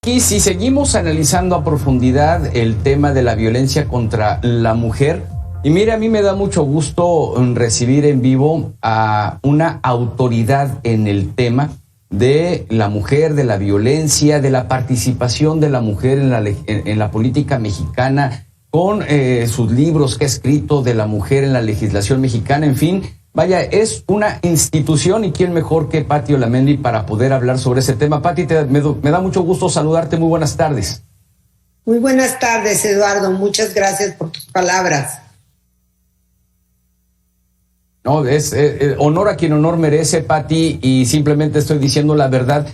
Y si seguimos analizando a profundidad el tema de la violencia contra la mujer, y mire, a mí me da mucho gusto recibir en vivo a una autoridad en el tema de la mujer, de la violencia, de la participación de la mujer en la política mexicana, con sus libros que ha escrito de la mujer en la legislación mexicana, en fin. Vaya, es una institución y quién mejor que Pati Olamendi para poder hablar sobre ese tema. Pati, me da mucho gusto saludarte. Muy buenas tardes. Muy buenas tardes, Eduardo. Muchas gracias por tus palabras. No, es honor a quien honor merece, Pati, y simplemente estoy diciendo la verdad.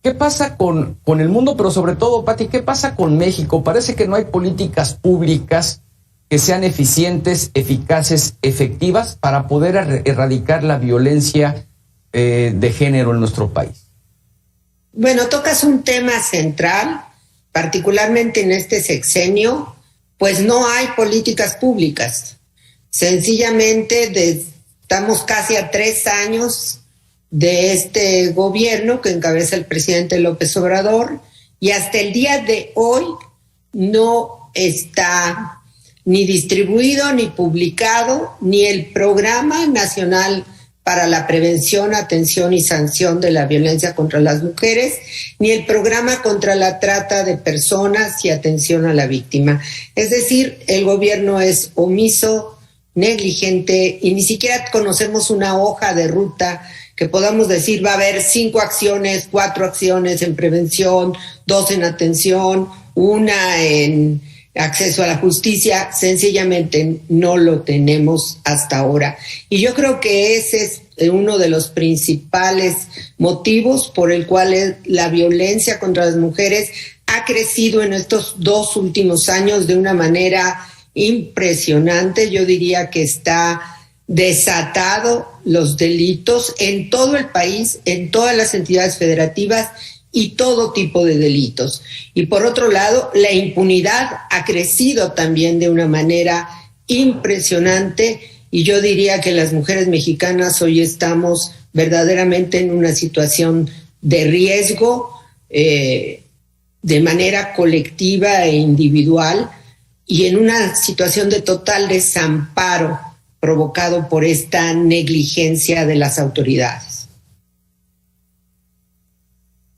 ¿Qué pasa con el mundo, pero sobre todo, Pati, qué pasa con México? Parece que no hay políticas públicas que sean eficientes, eficaces, efectivas para poder erradicar la violencia de género en nuestro país. Bueno, tocas un tema central, particularmente en este sexenio, pues no hay políticas públicas. Sencillamente estamos casi a 3 años de este gobierno que encabeza el presidente López Obrador y hasta el día de hoy no está ni distribuido, ni publicado, ni el Programa Nacional para la Prevención, Atención y Sanción de la Violencia contra las Mujeres, ni el Programa contra la Trata de Personas y Atención a la Víctima. Es decir, el gobierno es omiso, negligente y ni siquiera conocemos una hoja de ruta que podamos decir va a haber 5 acciones, 4 acciones en prevención, 2 en atención, 1 en acceso a la justicia. Sencillamente no lo tenemos hasta ahora. Y yo creo que ese es uno de los principales motivos por el cual la violencia contra las mujeres ha crecido en estos 2 últimos años de una manera impresionante. Yo diría que está desatado los delitos en todo el país, en todas las entidades federativas y todo tipo de delitos. Y por otro lado, la impunidad ha crecido también de una manera impresionante y yo diría que las mujeres mexicanas hoy estamos verdaderamente en una situación de riesgo de manera colectiva e individual y en una situación de total desamparo provocado por esta negligencia de las autoridades.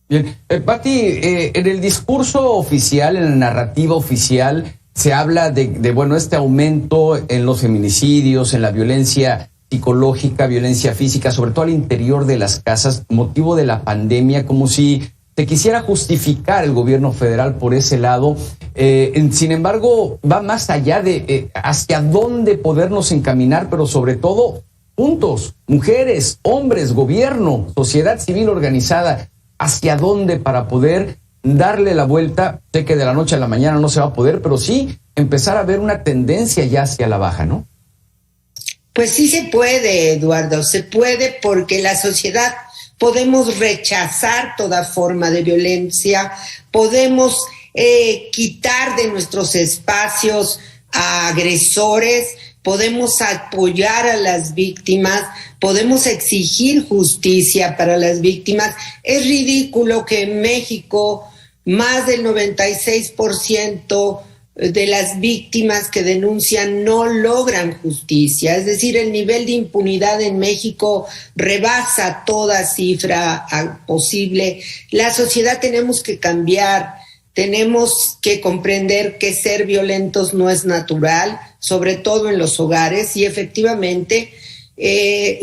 Bien, Pati, en el discurso oficial, en la narrativa oficial, se habla de este aumento en los feminicidios, en la violencia psicológica, violencia física, sobre todo al interior de las casas, motivo de la pandemia, como si se quisiera justificar el gobierno federal por ese lado. Sin embargo, va más allá de hacia dónde podernos encaminar, pero sobre todo juntos, mujeres, hombres, gobierno, sociedad civil organizada, hacia dónde para poder darle la vuelta. Sé que de la noche a la mañana no se va a poder, pero sí empezar a ver una tendencia ya hacia la baja, ¿no? Pues sí se puede, Eduardo, se puede porque la sociedad podemos rechazar toda forma de violencia, podemos quitar de nuestros espacios a agresores, podemos apoyar a las víctimas, podemos exigir justicia para las víctimas. Es ridículo que en México más del 96% de las víctimas que denuncian no logran justicia. Es decir, el nivel de impunidad en México rebasa toda cifra posible. La sociedad tenemos que cambiar, tenemos que comprender que ser violentos no es natural, sobre todo en los hogares, y efectivamente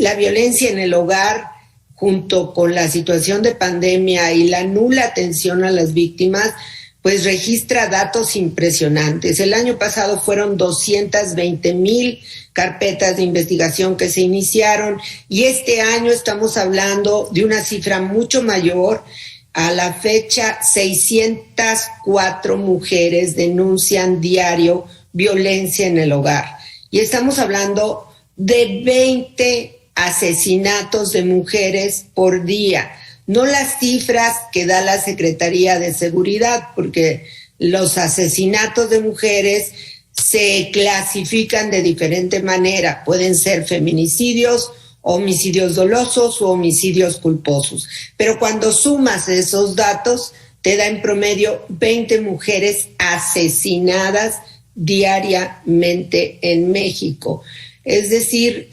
la violencia en el hogar, junto con la situación de pandemia y la nula atención a las víctimas, pues registra datos impresionantes. El año pasado fueron 220,000 carpetas de investigación que se iniciaron y este año estamos hablando de una cifra mucho mayor. A la fecha, 604 mujeres denuncian diario violencia en el hogar. Y estamos hablando de 20 asesinatos de mujeres por día. No las cifras que da la Secretaría de Seguridad, porque los asesinatos de mujeres se clasifican de diferente manera. Pueden ser feminicidios, homicidios dolosos o homicidios culposos. Pero cuando sumas esos datos, te da en promedio 20 mujeres asesinadas diariamente en México. Es decir,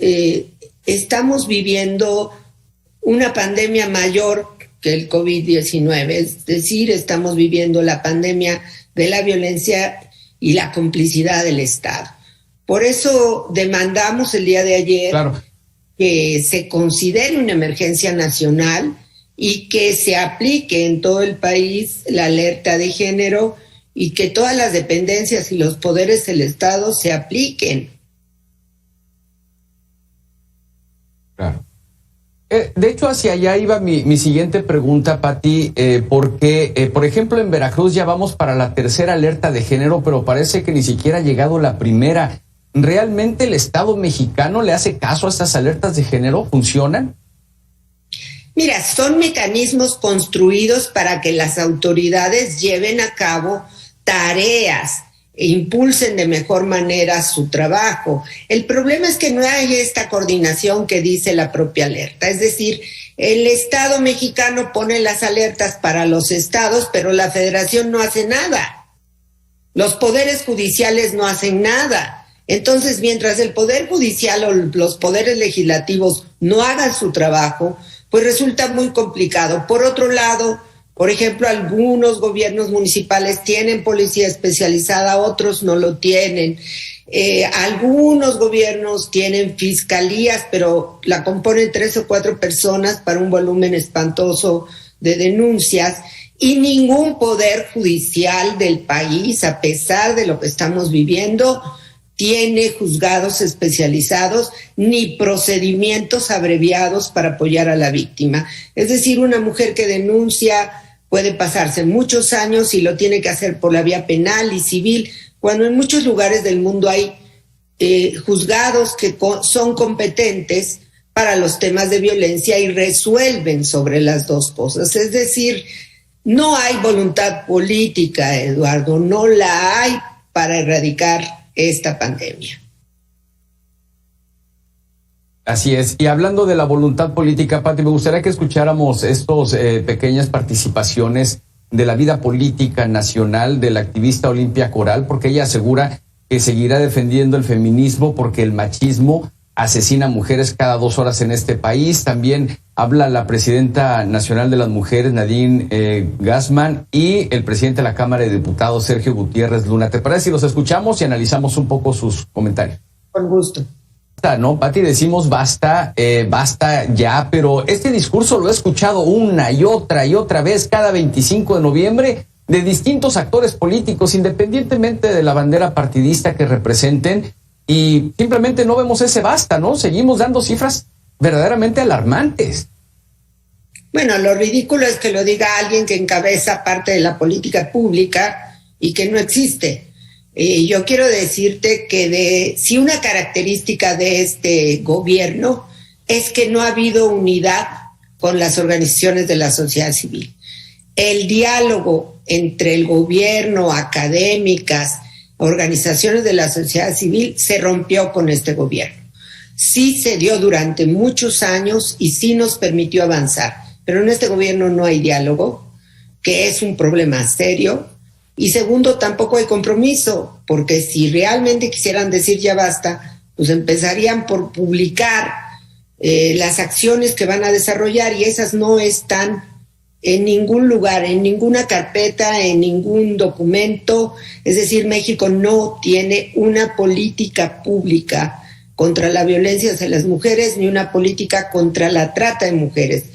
estamos viviendo una pandemia mayor que el COVID-19, es decir, estamos viviendo la pandemia de la violencia y la complicidad del Estado. Por eso demandamos el día de ayer que se considere una emergencia nacional y que se aplique en todo el país la alerta de género y que todas las dependencias y los poderes del Estado se apliquen. Claro. De hecho, hacia allá iba mi siguiente pregunta, Pati, porque, por ejemplo, en Veracruz ya vamos para la tercera alerta de género, pero parece que ni siquiera ha llegado la primera. ¿Realmente el Estado mexicano le hace caso a estas alertas de género? ¿Funcionan? Mira, son mecanismos construidos para que las autoridades lleven a cabo tareas e impulsen de mejor manera su trabajo. El problema es que no hay esta coordinación que dice la propia alerta. Es decir, el Estado mexicano pone las alertas para los estados, pero la Federación no hace nada. Los poderes judiciales no hacen nada. Entonces, mientras el Poder Judicial o los poderes legislativos no hagan su trabajo, pues resulta muy complicado. Por otro lado, por ejemplo, algunos gobiernos municipales tienen policía especializada, otros no lo tienen. Algunos gobiernos tienen fiscalías, pero la componen 3 o 4 personas para un volumen espantoso de denuncias. Y ningún poder judicial del país, a pesar de lo que estamos viviendo, tiene juzgados especializados ni procedimientos abreviados para apoyar a la víctima. Es decir, una mujer que denuncia puede pasarse muchos años y lo tiene que hacer por la vía penal y civil, cuando en muchos lugares del mundo hay juzgados que son competentes para los temas de violencia y resuelven sobre las dos cosas. Es decir, no hay voluntad política, Eduardo, no la hay para erradicar esta pandemia. Así es. Y hablando de la voluntad política, Pati, me gustaría que escucháramos estos pequeñas participaciones de la vida política nacional de la activista Olimpia Coral, porque ella asegura que seguirá defendiendo el feminismo porque el machismo asesina mujeres cada 2 horas en este país. También habla la presidenta nacional de las mujeres, Nadine Gassman, y el presidente de la Cámara de Diputados, Sergio Gutiérrez Luna. ¿Te parece si los escuchamos y analizamos un poco sus comentarios? Con gusto. Basta, ¿no, Pati? Decimos basta ya, pero este discurso lo he escuchado una y otra vez cada 25 de noviembre de distintos actores políticos, independientemente de la bandera partidista que representen, y simplemente no vemos ese basta, ¿no? Seguimos dando cifras verdaderamente alarmantes. Bueno, lo ridículo es que lo diga alguien que encabeza parte de la política pública y que no existe. Yo quiero decirte que si una característica de este gobierno es que no ha habido unidad con las organizaciones de la sociedad civil. El diálogo entre el gobierno, académicas, organizaciones de la sociedad civil se rompió con este gobierno. Sí se dio durante muchos años y sí nos permitió avanzar, pero en este gobierno no hay diálogo, que es un problema serio, y segundo, tampoco hay compromiso, porque si realmente quisieran decir ya basta, pues empezarían por publicar las acciones que van a desarrollar, y esas no están en ningún lugar, en ninguna carpeta, en ningún documento. Es decir, México no tiene una política pública contra la violencia hacia las mujeres, ni una política contra la trata de mujeres.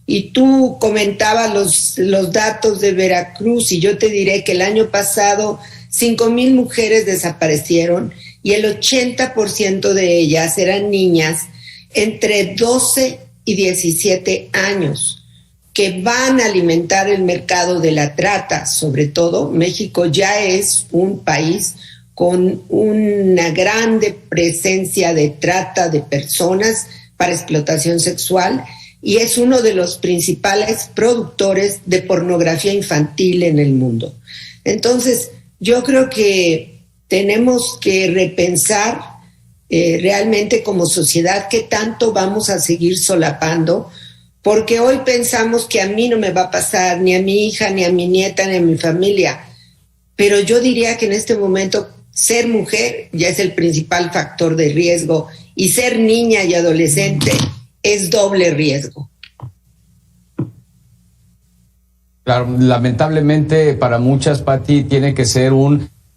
Y tú comentabas los datos de Veracruz, y yo te diré que el año pasado 5,000 mujeres desaparecieron, y el 80% de ellas eran niñas entre 12 y 17 años, que van a alimentar el mercado de la trata. Sobre todo, México ya es un país con una grande presencia de trata de personas para explotación sexual, y es uno de los principales productores de pornografía infantil en el mundo. Entonces, yo creo que tenemos que repensar realmente como sociedad qué tanto vamos a seguir solapando, porque hoy pensamos que a mí no me va a pasar, ni a mi hija, ni a mi nieta, ni a mi familia. Pero yo diría que en este momento ser mujer ya es el principal factor de riesgo y ser niña y adolescente es doble riesgo. Claro, lamentablemente para muchas, Pati, tiene que ser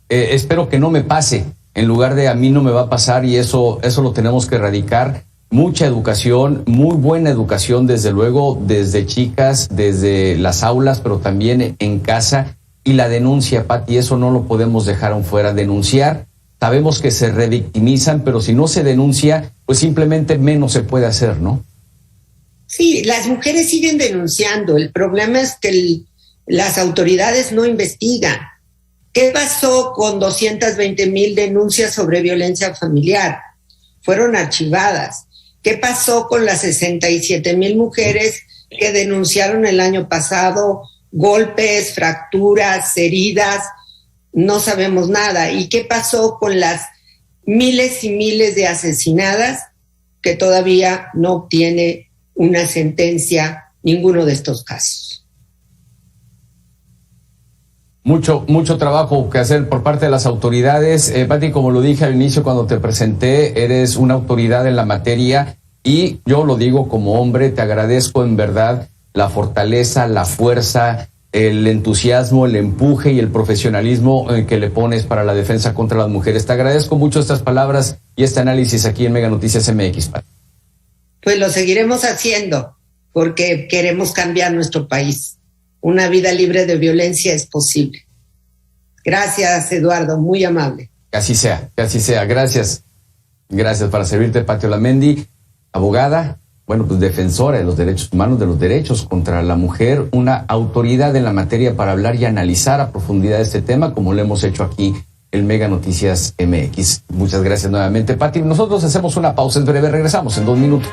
espero que no me pase, en lugar de a mí no me va a pasar, y eso lo tenemos que erradicar. Mucha educación, muy buena educación, desde luego, desde chicas, desde las aulas, pero también en casa. Y la denuncia, Pati, eso no lo podemos dejar aún fuera. Denunciar, sabemos que se revictimizan, pero si no se denuncia, pues simplemente menos se puede hacer, ¿no? Sí, las mujeres siguen denunciando. El problema es que las autoridades no investigan. ¿Qué pasó con 220,000 denuncias sobre violencia familiar? Fueron archivadas. ¿Qué pasó con las 67,000 mujeres que denunciaron el año pasado golpes, fracturas, heridas? No sabemos nada. ¿Y qué pasó con las miles y miles de asesinadas que todavía no obtiene una sentencia ninguno de estos casos? Mucho trabajo que hacer por parte de las autoridades. Pati, como lo dije al inicio cuando te presenté, eres una autoridad en la materia y yo lo digo como hombre, te agradezco en verdad la fortaleza, la fuerza, el entusiasmo, el empuje y el profesionalismo que le pones para la defensa contra las mujeres. Te agradezco mucho estas palabras y este análisis aquí en Mega Noticias MX, Pati. Pues lo seguiremos haciendo porque queremos cambiar nuestro país. Una vida libre de violencia es posible. Gracias, Eduardo, muy amable. Que así sea. Gracias. Gracias, para servirte, Pati Olamendi, abogada, pues defensora de los derechos humanos, de los derechos contra la mujer, una autoridad en la materia para hablar y analizar a profundidad este tema, como lo hemos hecho aquí en Mega Noticias MX. Muchas gracias nuevamente, Pati. Nosotros hacemos una pausa en breve, regresamos en 2 minutos.